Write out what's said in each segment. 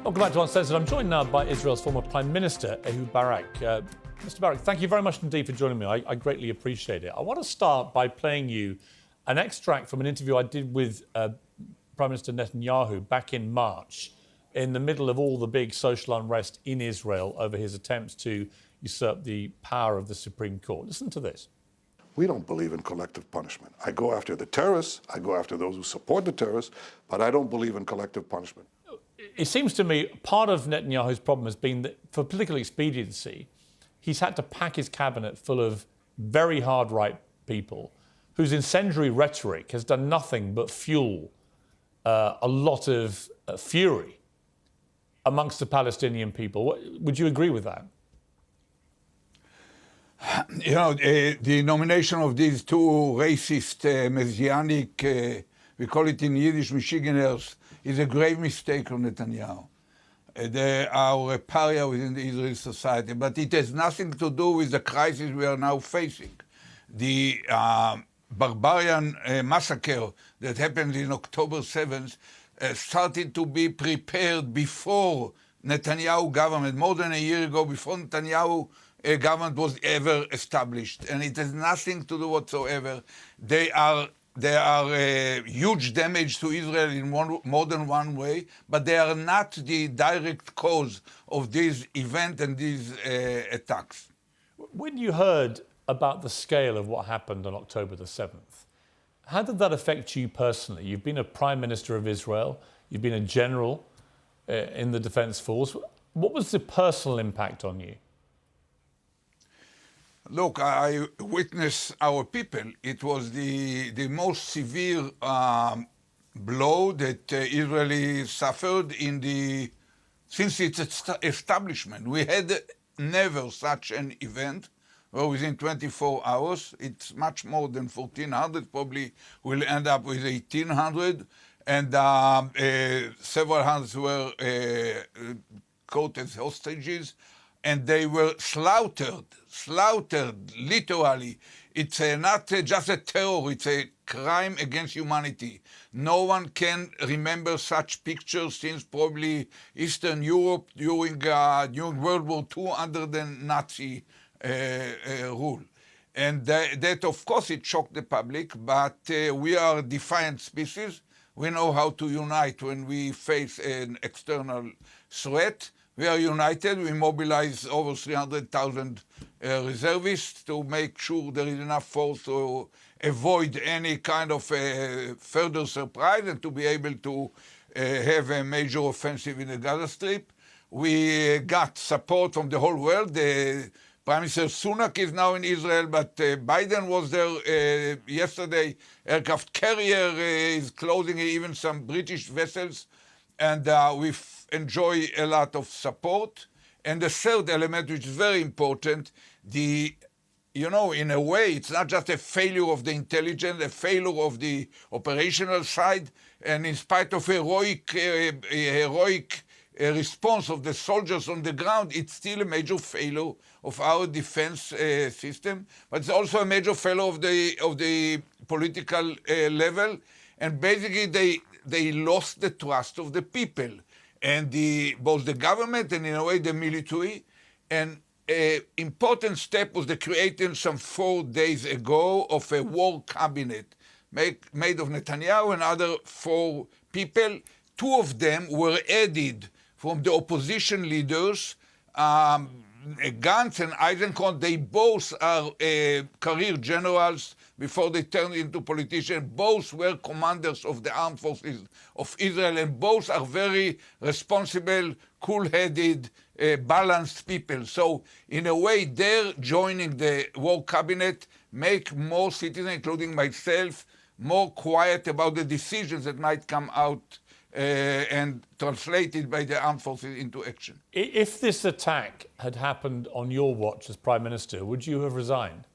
Welcome back to Uncensored. I'm joined now by Israel's former Prime Minister, Ehud Barak. Mr. Barak, thank you very much indeed for joining me. I greatly appreciate it. I want to start by playing you an extract from an interview I did with Prime Minister Netanyahu back in March, in the middle of all the big social unrest in Israel over his attempts to usurp the power of the Supreme Court. Listen to this. We don't believe in collective punishment. I go after the terrorists, I go after those who support the terrorists, but I don't believe in collective punishment. It seems to me part of Netanyahu's problem has been that for political expediency, he's had to pack his cabinet full of very hard right people whose incendiary rhetoric has done nothing but fuel a lot of fury amongst the Palestinian people. Would you agree with that? You know, the nomination of these two racist, messianic, we call it in Yiddish, Michiganers, is a grave mistake of Netanyahu. They are a pariah within the Israeli society, but it has nothing to do with the crisis we are now facing. The barbarian massacre that happened in October 7th started to be prepared before Netanyahu government, more than a year ago, before Netanyahu government was ever established, and it has nothing to do whatsoever. They are huge damage to Israel in more than one way, but they are not the direct cause of this event and these attacks. When you heard about the scale of what happened on October the 7th, how did that affect you personally? You've been a Prime Minister of Israel, you've been a general in the Defense Force. What was the personal impact on you? Look, I witnessed our people. It was the most severe blow that Israel suffered since its establishment. We had never such an event where within 24 hours, it's much more than 1,400, probably we'll end up with 1,800, and several hundreds were caught as hostages, and they were slaughtered, literally. It's not just a terror, it's a crime against humanity. No one can remember such pictures since probably Eastern Europe during World War II under the Nazi rule. And that, of course, it shocked the public, but we are a defiant species. We know how to unite when we face an external threat. We are united. We mobilize over 300,000 reservists to make sure there is enough force to avoid any kind of further surprise and to be able to have a major offensive in the Gaza Strip. We got support from the whole world. Prime Minister Sunak is now in Israel, but Biden was there yesterday. Aircraft carrier is closing even some British vessels, and we enjoy a lot of support. And the third element, which is very important, in a way, it's not just a failure of the intelligence, a failure of the operational side, and in spite of heroic response of the soldiers on the ground, it's still a major failure of our defense system, but it's also a major failure of the political level, and basically they lost the trust of the people, and both the government and in a way the military. And an important step was the creation some 4 days ago of a war cabinet made of Netanyahu and other 4 people. 2 of them were added from the opposition leaders, Gantz and Eisenkot. They both are career generals before they turned into politicians. Both were commanders of the armed forces of Israel, and both are very responsible, cool-headed, balanced people. So in a way, their joining the war cabinet make more citizens, including myself, more quiet about the decisions that might come out and translated by the armed forces into action. If this attack had happened on your watch as Prime Minister, would you have resigned?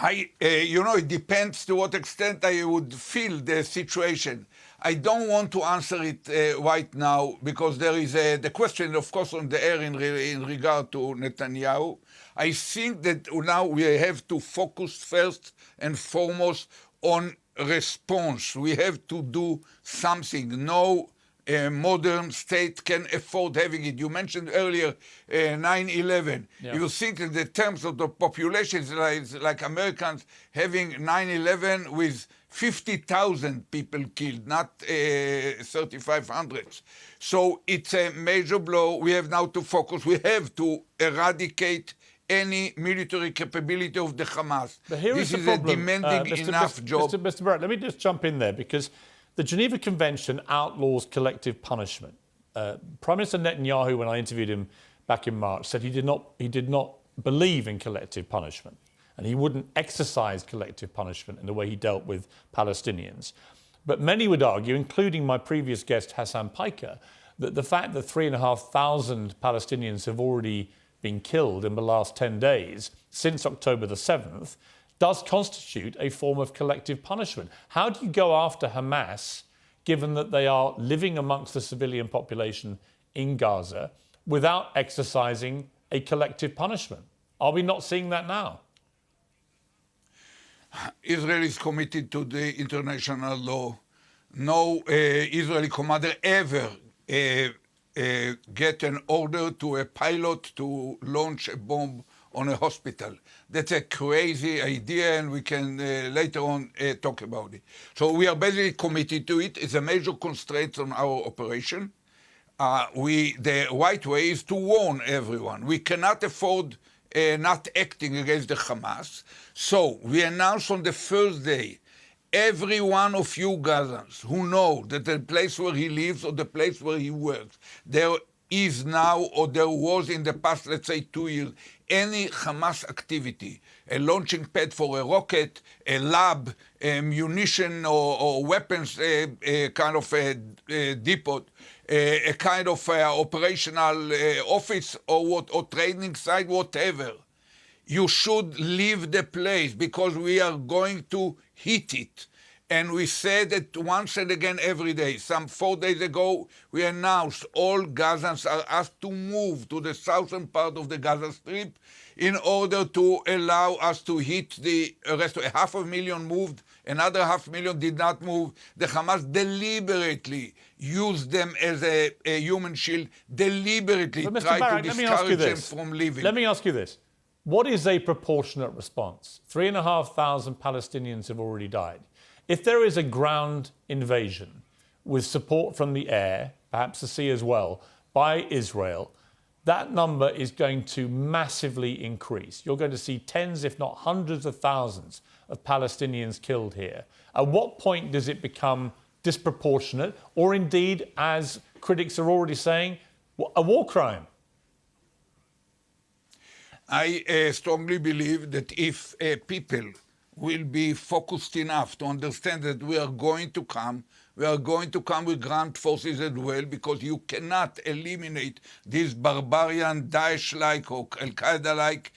It depends to what extent I would feel the situation. I don't want to answer it right now because there is the question, of course, on the air in regard to Netanyahu. I think that now we have to focus first and foremost on response. We have to do something. No modern state can afford having it. You mentioned earlier 9/11. Yeah. You think in the terms of the population, it's like Americans having 9/11 with 50,000 people killed, not 3,500. So it's a major blow. We have now to focus. We have to eradicate any military capability of the Hamas. But here this is is the a problem, demanding enough job. Mr. Barak, let me just jump in there because the Geneva Convention outlaws collective punishment. Prime Minister Netanyahu, when I interviewed him back in March, said he did not believe in collective punishment and he wouldn't exercise collective punishment in the way he dealt with Palestinians. But many would argue, including my previous guest Hassan Piker, that the fact that 3,500 Palestinians have already been killed in the last 10 days, since October the 7th, does constitute a form of collective punishment. How do you go after Hamas, given that they are living amongst the civilian population in Gaza, without exercising a collective punishment? Are we not seeing that now? Israel is committed to the international law. No Israeli commander ever get an order to a pilot to launch a bomb on a hospital. That's a crazy idea, and we can later on talk about it. So we are basically committed to it. It's a major constraint on our operation. The right way is to warn everyone. We cannot afford not acting against the Hamas. So we announced on the first day, every one of you Gazans who know that the place where he lives or the place where he works, there is now or there was in the past, let's say 2 years, any Hamas activity, a launching pad for a rocket, a lab, a munition or weapons kind of a depot, a kind of operational office or training site, whatever. You should leave the place because we are going to hit it. And we said it once and again every day. Some 4 days ago, we announced all Gazans are asked to move to the southern part of the Gaza Strip in order to allow us to hit the rest. 500,000 moved, another 500,000 did not move. The Hamas deliberately used them as a human shield, deliberately tried to discourage them from leaving. Let me ask you this. What is a proportionate response? 3,500 Palestinians have already died. If there is a ground invasion with support from the air, perhaps the sea as well, by Israel, that number is going to massively increase. You're going to see tens, if not hundreds of thousands of Palestinians killed here. At what point does it become disproportionate, or indeed, as critics are already saying, a war crime? I strongly believe that if people will be focused enough to understand that we are going to come with ground forces as well, because you cannot eliminate these barbarian Daesh-like or Al-Qaeda-like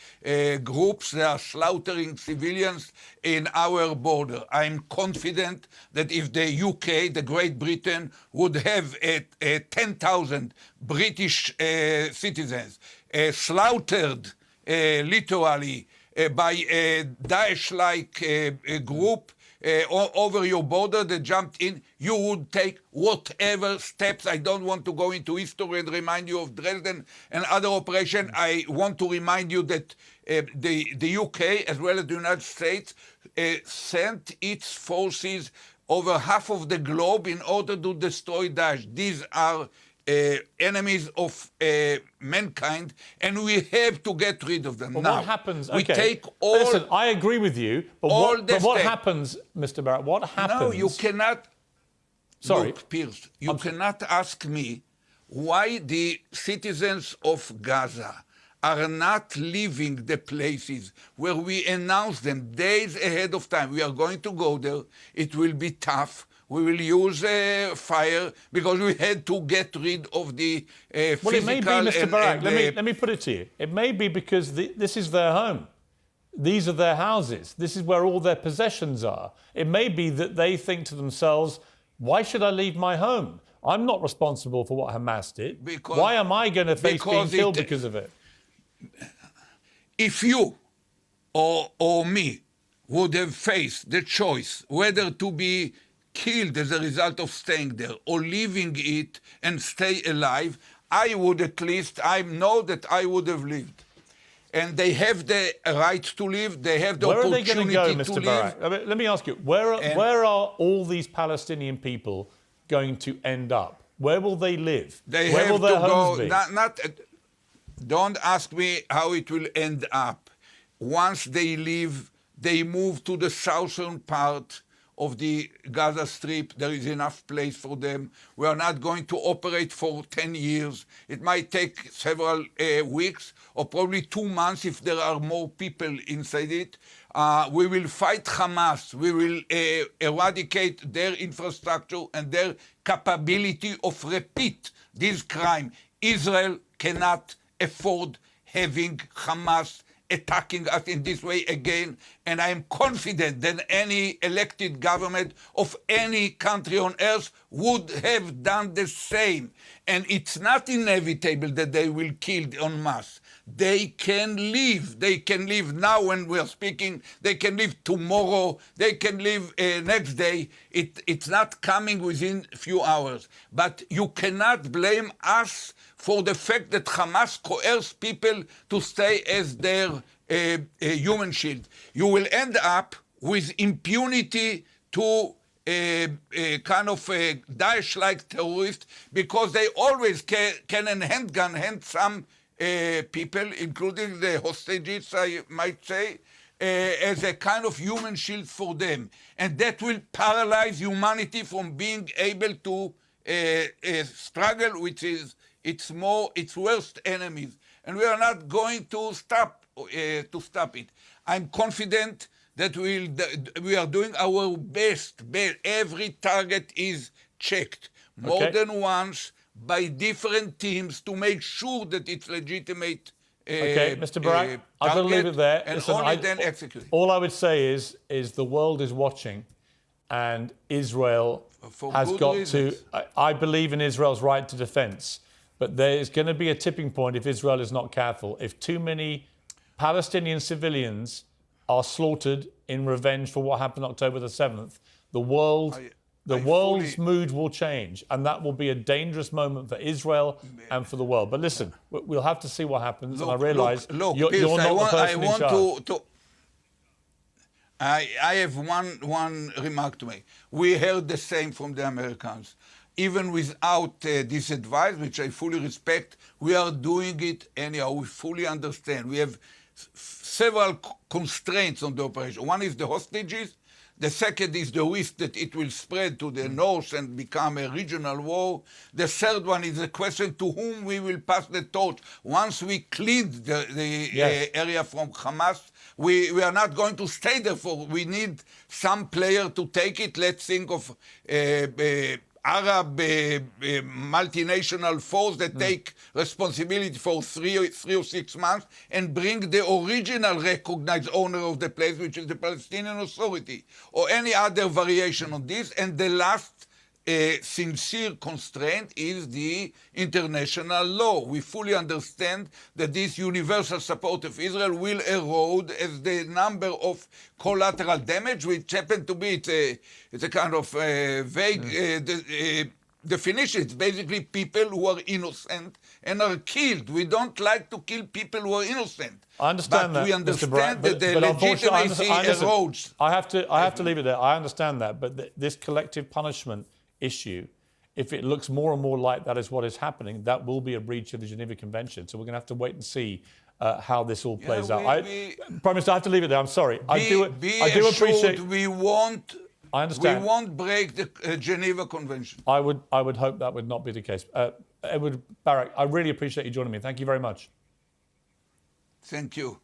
groups. They are slaughtering civilians in our border. I'm confident that if the UK, the Great Britain, would have 10,000 British citizens slaughtered literally by a Daesh-like group over your border that jumped in, you would take whatever steps. I don't want to go into history and remind you of Dresden and other operations. I want to remind you that the UK, as well as the United States, sent its forces over half of the globe in order to destroy Daesh. These are enemies of mankind, and we have to get rid of them. But now, what happens? We take all. Listen, I agree with you, but what happens, Mr. Barak? What happens? No, you cannot. Sorry, look, Piers, you cannot ask me why the citizens of Gaza are not leaving the places where we announced them days ahead of time. We are going to go there. It will be tough. We will use fire because we had to get rid of the physical. Well, it may be, Mr. Barak. Let me put it to you. It may be because this is their home. These are their houses. This is where all their possessions are. It may be that they think to themselves, why should I leave my home? I'm not responsible for what Hamas did. Why am I going to face being killed because of it? If you or me would have faced the choice whether to be killed as a result of staying there or leaving it and stay alive, I would at least, I know that I would have lived. And they have the right to live, they have the opportunity to live. Where are they going to go, Mr. Barak? I mean, let me ask you, where are all these Palestinian people going to end up? Where will they live? Where will their homes be? Don't ask me how it will end up. Once they leave, they move to the southern part of the Gaza Strip. There is enough place for them. We are not going to operate for 10 years. It might take several weeks or probably 2 months if there are more people inside it. We will fight Hamas. We will eradicate their infrastructure and their capability of repeat this crime. Israel cannot afford having Hamas attacking us in this way again, and I am confident that any elected government of any country on earth would have done the same. And it's not inevitable that they will kill en masse. They can leave. They can leave now when we're speaking. They can leave tomorrow. They can leave next day. It's not coming within a few hours. But you cannot blame us for the fact that Hamas coerced people to stay as their human shield. You will end up with impunity to a kind of a Daesh-like terrorist because they always can in handgun hand some people, including the hostages, I might say, as a kind of human shield for them. And that will paralyze humanity from being able to struggle, which is its worst enemies. And we are not going to stop it. I'm confident that we are doing our best. Every target is checked more than once by different teams to make sure that it's legitimate. Okay, Mr. Barak, I'm going to leave it there. And Listen, only then execute. All I would say is the world is watching, and Israel has got reasons. I believe in Israel's right to defense, but there is going to be a tipping point if Israel is not careful. If too many Palestinian civilians are slaughtered in revenge for what happened October the 7th, the world's mood will change, and that will be a dangerous moment for Israel and for the world. But listen, we'll have to see what happens, and I realise you're Piers, not the person in charge. I have one remark to make. We heard the same from the Americans. Even without this advice, which I fully respect, we are doing it anyhow. We fully understand. We have several constraints on the operation. One is the hostages. The second is the risk that it will spread to the north and become a regional war. The third one is the question to whom we will pass the torch. Once we cleaned the area from Hamas, we are not going to stay there for. We need some player to take it. Let's think of Arab multinational force that take responsibility for 3 or 6 months and bring the original recognized owner of the place, which is the Palestinian Authority, or any other variation on this. And the last sincere constraint is the international law. We fully understand that this universal support of Israel will erode as the number of collateral damage, which happen to be, it's a kind of vague definition. It's basically people who are innocent and are killed. We don't like to kill people who are innocent. I understand but that, we understand Mr. Barak, that the legitimacy erodes. I have to leave it there. I understand that, but this collective punishment issue, if it looks more and more like that is what is happening, that will be a breach of the Geneva Convention. So we're going to have to wait and see how this all plays out. Prime Minister, I have to leave it there. I'm sorry. I do appreciate. We won't. I understand. We won't break the Geneva Convention. I would hope that would not be the case. Ehud, Barak, I really appreciate you joining me. Thank you very much. Thank you.